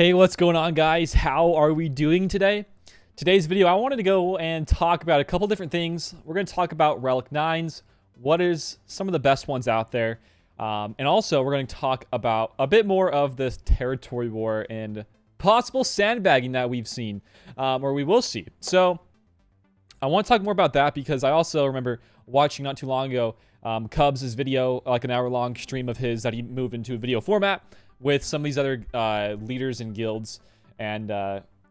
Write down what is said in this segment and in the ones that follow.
Hey, what's going on, guys? How are we doing today? Today's video, I wanted to go and talk about a couple different things. We're going to talk about Relic 9s, what is some of the best ones out there, and also we're going to talk about a bit more of this territory war and possible sandbagging that we've seen, or we will see. So I want to talk more about that because I also remember watching not too long ago Cubs' video, like an hour-long stream of his that he moved into a video format with some of these other leaders and guilds and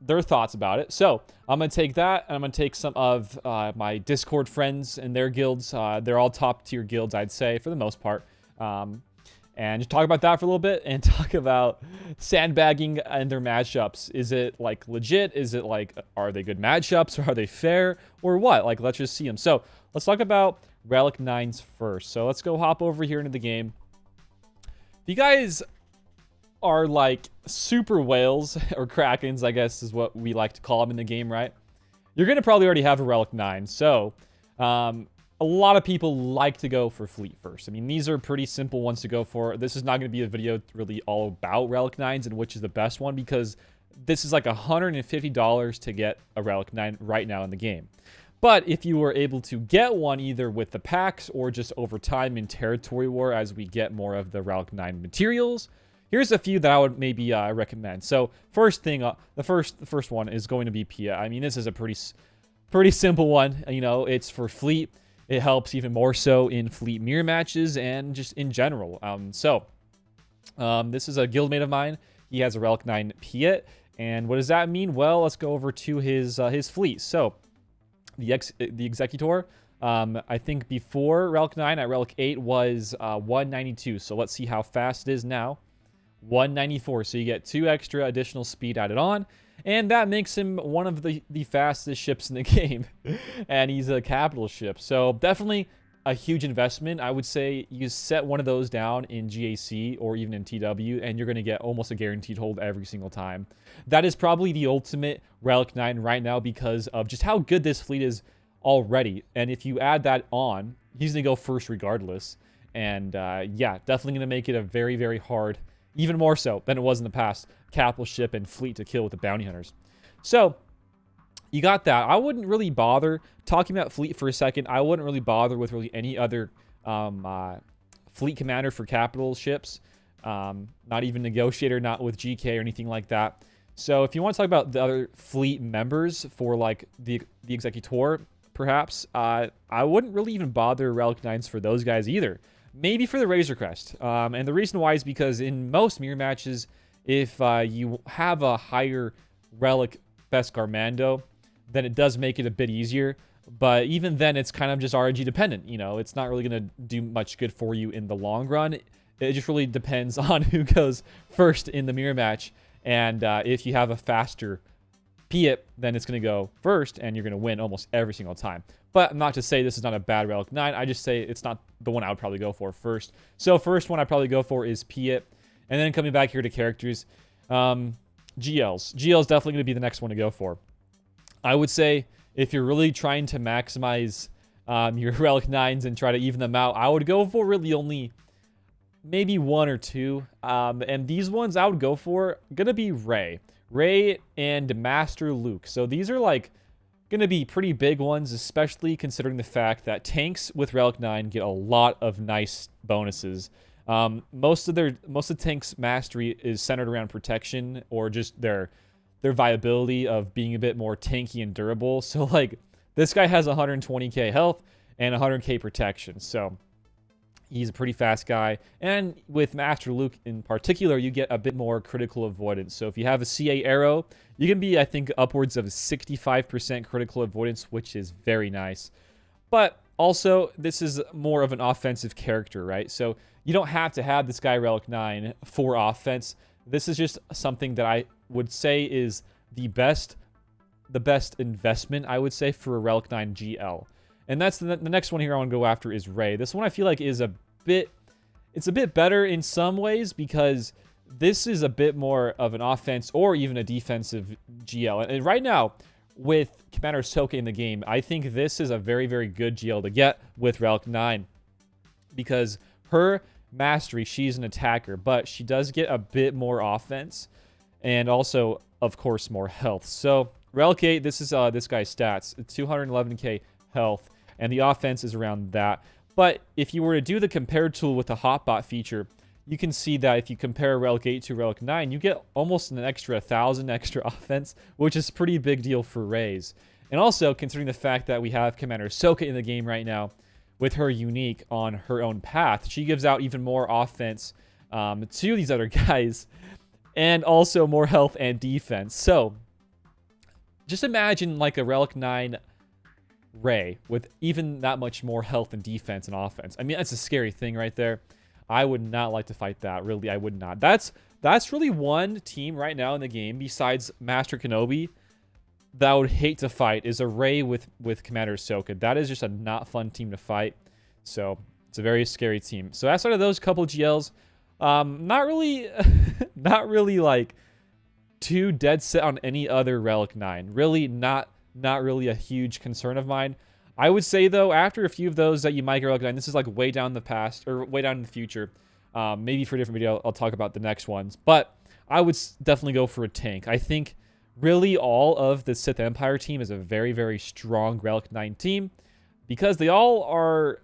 their thoughts about it. So I'm going to take that, and I'm going to take some of my Discord friends and their guilds. They're all top-tier guilds, I'd say, for the most part. And just talk about that for a little bit and talk about sandbagging and their matchups. Is it, like, legit? Is it, like, are they good matchups, or are they fair, or what? Like, let's just see them. So let's talk about Relic 9s first. So let's go hop over here into the game. If you guys are like super whales or krakens, I guess is what we like to call them in the game, right? You're gonna probably already have a Relic 9. So a lot of people like to go for fleet first. I mean, these are pretty simple ones to go for. This is not gonna be a video really all about Relic 9s and which is the best one, because this is like $150 to get a Relic 9 right now in the game. But if you were able to get one either with the packs or just over time in Territory War as we get more of the Relic 9 materials, here's a few that I would maybe recommend. So first thing, the first one is going to be Pia. I mean, this is a pretty simple one. You know, it's for fleet. It helps even more so in fleet mirror matches and just in general. This is a guildmate of mine. He has a Relic 9 Pia, and what does that mean? Well, let's go over to his fleet. So the Executor, I think before Relic 9 at Relic 8 was 192. So let's see how fast it is now. 194, so you get 2 extra additional speed added on, and that makes him one of the fastest ships in the game. And he's a capital ship, so definitely a huge investment. I would say you set one of those down in GAC or even in TW, and you're going to get almost a guaranteed hold every single time. That is probably the ultimate Relic 9 right now because of just how good this fleet is already. And if you add that on, he's going to go first regardless. And yeah, definitely going to make it a very, very hard, even more so than it was in the past, capital ship and fleet to kill with the bounty hunters. So you got that. I wouldn't really bother talking about fleet for a second. I wouldn't really bother with really any other fleet commander for capital ships. Not even negotiator, not with GK or anything like that. So if you want to talk about the other fleet members for like the Executor, perhaps, I wouldn't really even bother Relic 9s for those guys either. Maybe for the Razor Crest. And the reason why is because in most mirror matches, if you have a higher Relic Beskar Mando, then it does make it a bit easier. But even then, it's kind of just RNG dependent. You know, it's not really going to do much good for you in the long run. It just really depends on who goes first in the mirror match. And if you have a faster Piet, then it's going to go first, and you're going to win almost every single time. But not to say this is not a bad Relic 9. I just say it's not the one I would probably go for first. So first one I'd probably go for is Piet. And then coming back here to characters, GLs. GL's definitely going to be the next one to go for. I would say if you're really trying to maximize your Relic 9s and try to even them out, I would go for really only maybe 1 or 2. And these ones I would go for going to be Ray and Master Luke. So these are like going to be pretty big ones, especially considering the fact that tanks with Relic 9 get a lot of nice bonuses. Most of tanks' mastery is centered around protection or just their viability of being a bit more tanky and durable. So like this guy has 120k health and 100k protection. So he's a pretty fast guy. And with Master Luke in particular, you get a bit more critical avoidance. So if you have a CA arrow, you can be, I think, upwards of 65% critical avoidance, which is very nice. But also, this is more of an offensive character, right? So you don't have to have this guy Relic 9 for offense. This is just something that I would say is the best investment, I would say, for a Relic 9 GL. And that's the next one here I want to go after is Ray. This one I feel like is it's a bit better in some ways because this is a bit more of an offense or even a defensive GL. And right now, with Commander Ahsoka in the game, I think this is a very, very good GL to get with Relic 9 because her mastery, she's an attacker, but she does get a bit more offense. and also, of course, more health. So Relic 8, this is this guy's stats, 211k health, and the offense is around that. But if you were to do the compare tool with the hotbot feature, you can see that if you compare Relic 8 to Relic 9, you get almost an extra 1,000 extra offense, which is a pretty big deal for Rays. And also, considering the fact that we have Commander Ahsoka in the game right now, with her unique on her own path, she gives out even more offense to these other guys, and also more health and defense. So, just imagine like a Relic 9 Ray with even that much more health and defense and offense. I mean, that's a scary thing right there. I would not like to fight that. Really, I would not. That's really one team right now in the game besides Master Kenobi that I would hate to fight is a Ray with Commander Ahsoka. That is just a not fun team to fight. So it's a very scary team. So outside of those couple GLs, not really, not really like too dead set on any other Relic 9. Really not really a huge concern of mine. I would say, though, after a few of those that you might get Relic 9, this is like way down the past, or way down in the future. Maybe for a different video, I'll talk about the next ones. But I would definitely go for a tank. I think really all of the Sith Empire team is a very, very strong Relic 9 team, because they all are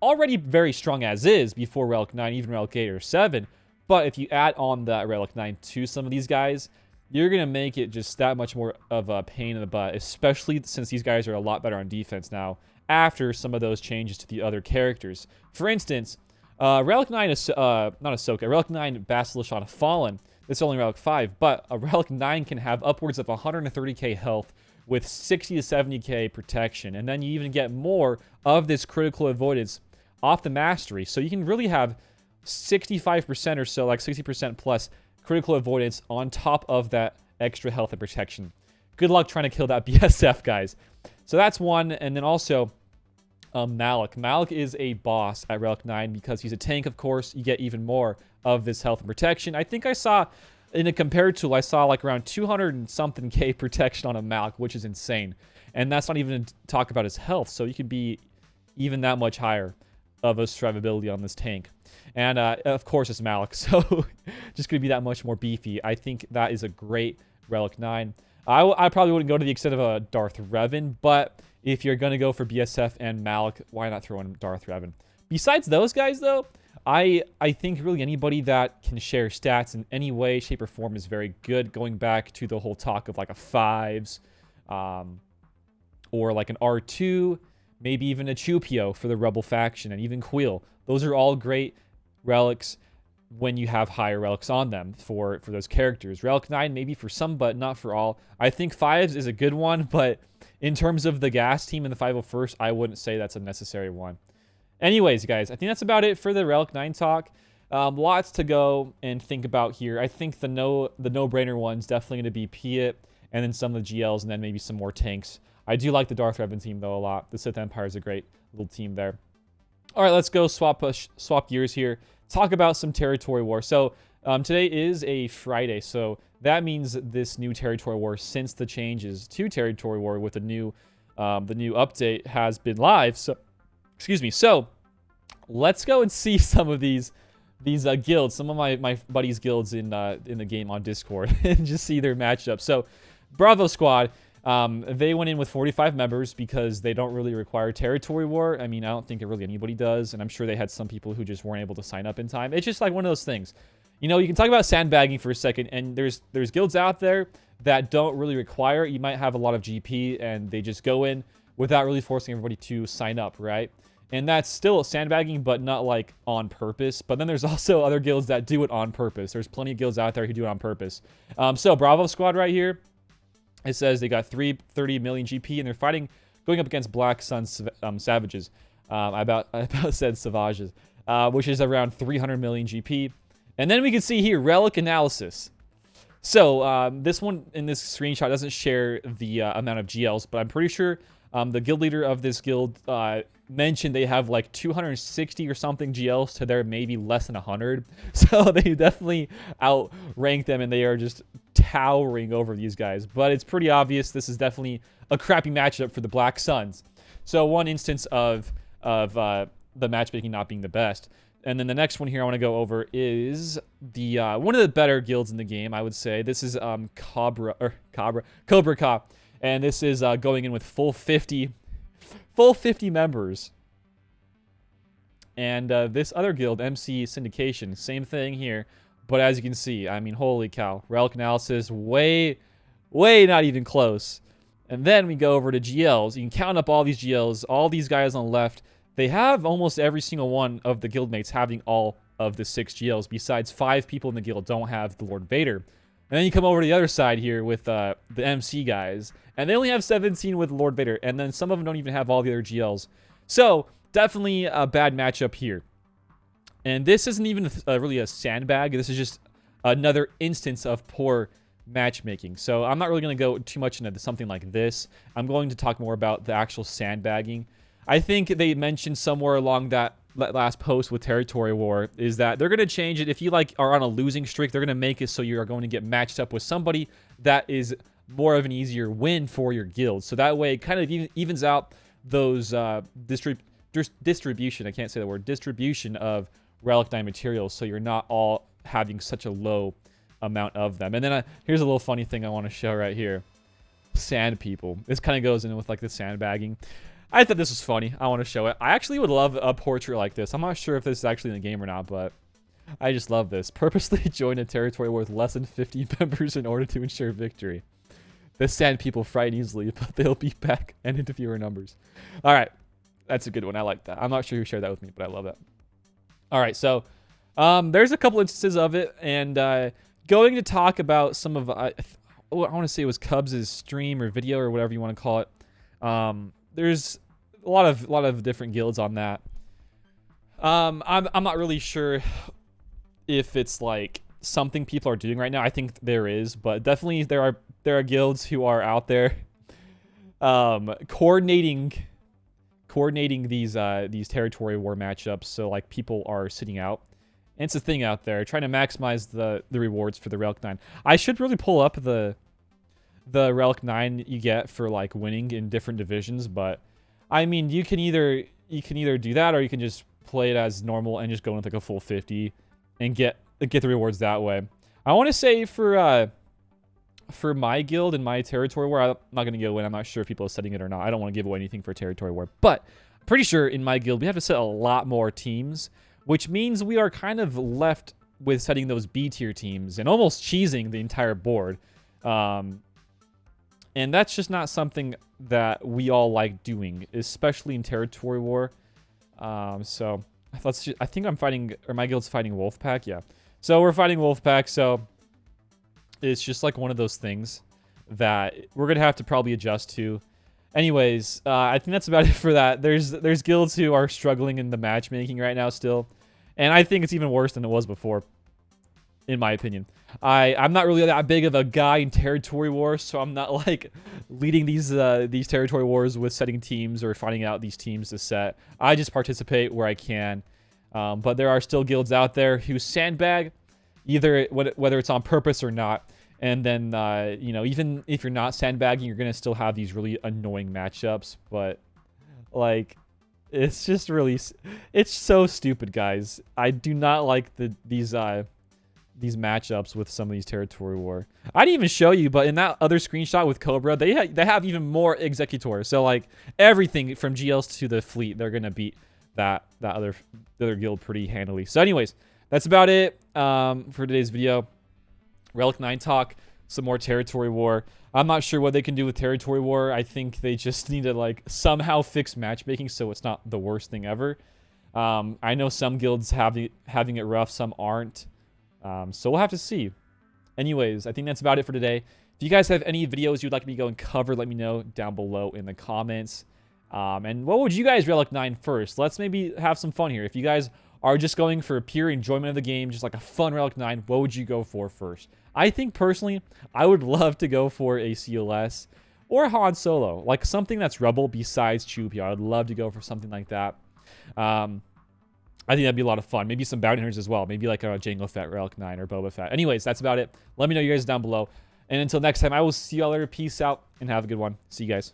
already very strong as is before Relic 9, even Relic 8 or 7. But if you add on that Relic 9 to some of these guys, you're going to make it just that much more of a pain in the butt, especially since these guys are a lot better on defense now after some of those changes to the other characters. For instance, Relic 9 is, not Ahsoka, Relic 9 Basilisk on Fallen. It's only Relic 5, but a Relic 9 can have upwards of 130k health with 60 to 70k protection. And then you even get more of this critical avoidance off the mastery. So you can really have 65% or so, like 60% plus critical avoidance on top of that extra health and protection. Good luck trying to kill that BSF, guys. So that's one. And then also Malik. Malik is a boss at Relic 9 because he's a tank, of course. You get even more of this health and protection. I think I saw in a compare tool, I saw like around 200 and something K protection on a Malik, which is insane. And that's not even to talk about his health. So you could be even that much higher of a survivability on this tank. And of course it's Malik, so just going to be that much more beefy. I think that is a great Relic 9. I probably wouldn't go to the extent of a Darth Revan, but if you're going to go for BSF and Malik, why not throw in Darth Revan? Besides those guys, though, I think really anybody that can share stats in any way, shape, or form is very good. Going back to the whole talk of like a 5s, or like an R2, maybe even a Chupio for the Rebel faction, and even Queel. Those are all great relics when you have higher relics on them for those characters. Relic 9 maybe for some, but not for all. I think 5s is a good one, but in terms of the gas team in the 501st, I wouldn't say that's a necessary one. Anyways, guys, I think that's about it for the Relic 9 talk. Lots to go and think about here. I think the no-brainer one's definitely going to be Piet, and then some of the GLs, and then maybe some more tanks. I do like the Darth Revan team, though, a lot. The Sith Empire is a great little team there. All right, let's go swap gears here. Talk about some territory war. So today is a Friday, so that means this new territory war, since the changes to territory war with the new update, has been live. So, excuse me. So let's go and see some of these guilds, some of my buddies' guilds in the game on Discord, and just see their matchup. So Bravo Squad. They went in with 45 members because they don't really require territory war. I mean, I don't think really anybody does, and I'm sure they had some people who just weren't able to sign up in time. It's just like one of those things. You know, you can talk about sandbagging for a second, and there's guilds out there that don't really require it. You might have a lot of GP, and they just go in without really forcing everybody to sign up, right? And that's still sandbagging, but not like on purpose. But then there's also other guilds that do it on purpose. There's plenty of guilds out there who do it on purpose. So Bravo Squad right here. It says they got 330 million GP, and they're going up against Black Sun Savages. I about said Savages, which is around 300 million GP. And then we can see here, Relic Analysis. So this one in this screenshot doesn't share the amount of GLs, but I'm pretty sure the guild leader of this guild mentioned they have like 260 or something GLs to their maybe less than 100. So they definitely outrank them, and they are just towering over these guys. But it's pretty obvious this is definitely a crappy matchup for the Black Suns. So one instance of the matchmaking not being the best. And then the next one here I want to go over is the one of the better guilds in the game, I would say. This is Cobra Ka, and this is going in with full 50 members. And this other guild, MC Syndication, same thing here. But as you can see, I mean, holy cow, relic analysis, way not even close. And then we go over to GLs. You can count up all these GLs, all these guys on the left. They have almost every single one of the guildmates having all of the 6 GLs, besides 5 people in the guild don't have the Lord Vader. And then you come over to the other side here with the MC guys, and they only have 17 with Lord Vader, and then some of them don't even have all the other GLs. So, definitely a bad matchup here. And this isn't even really a sandbag. This is just another instance of poor matchmaking. So I'm not really going to go too much into something like this. I'm going to talk more about the actual sandbagging. I think they mentioned somewhere along that last post with Territory War is that they're going to change it. If you like are on a losing streak, they're going to make it so you are going to get matched up with somebody that is more of an easier win for your guild. So that way it kind of evens out those distribution. I can't say the word distribution of Relic 9 materials, so you're not all having such a low amount of them. And then here's a little funny thing I want to show right here. Sand people. This kind of goes in with like the sandbagging. I thought this was funny. I want to show it. I actually would love a portrait like this. I'm not sure if this is actually in the game or not, but I just love this. Purposely join a territory war with less than 50 members in order to ensure victory. The sand people frighten easily, but they'll be back and into fewer numbers. All right. That's a good one. I like that. I'm not sure who shared that with me, but I love that. All right. So there's a couple instances of it, and going to talk about some of, I want to say it was Cubs' stream or video or whatever you want to call it. There's a lot of different guilds on that. I'm not really sure if it's like something people are doing right now. I think there is, but definitely there are guilds who are out there coordinating these territory war matchups. So like people are sitting out. And it's a thing out there trying to maximize the rewards for the Relic 9. I should really pull up the Relic 9 you get for like winning in different divisions, but I mean you can either do that, or you can just play it as normal and just go with like a full 50 and get the rewards that way. I want to say for my guild and my territory war, I'm not going to go in. I'm not sure if people are setting it or not. I don't want to give away anything for territory war, but I'm pretty sure in my guild we have to set a lot more teams, which means we are kind of left with setting those B tier teams and almost cheesing the entire board. And that's just not something that we all like doing, especially in Territory War. So I think I'm fighting, or my guild's fighting Wolfpack. Yeah. So we're fighting Wolfpack. So it's just like one of those things that we're going to have to probably adjust to. Anyways, I think that's about it for that. There's guilds who are struggling in the matchmaking right now still. And I think it's even worse than it was before, in my opinion. I'm not really that big of a guy in Territory Wars, so I'm not like leading these Territory Wars with setting teams or finding out these teams to set. I just participate where I can. But there are still guilds out there who sandbag, whether it's on purpose or not. And then, you know, even if you're not sandbagging, you're going to still have these really annoying matchups. But, like, it's just really, it's so stupid, guys. I do not like these matchups with some of these Territory War. I didn't even show you, but in that other screenshot with Cobra, they have even more Executors. So, like, everything from GLs to the fleet, they're going to beat the other guild pretty handily. So, anyways, that's about it for today's video. Relic 9 talk, some more Territory War. I'm not sure what they can do with Territory War. I think they just need to like somehow fix matchmaking so it's not the worst thing ever. I know some guilds having it rough, some aren't. So we'll have to see. Anyways, I think that's about it for today. If you guys have any videos you'd like me to go and cover, let me know down below in the comments. And what would you guys Relic 9 first? Let's maybe have some fun here. If you guys are just going for pure enjoyment of the game, just like a fun Relic 9, what would you go for first? I think, personally, I would love to go for a CLS or Han Solo. Like, something that's Rebel besides Chewie. I would love to go for something like that. I think that'd be a lot of fun. Maybe some bounty hunters as well. Maybe like a Jango Fett, Relic 9, or Boba Fett. Anyways, that's about it. Let me know you guys down below. And until next time, I will see y'all later. Peace out, and have a good one. See you guys.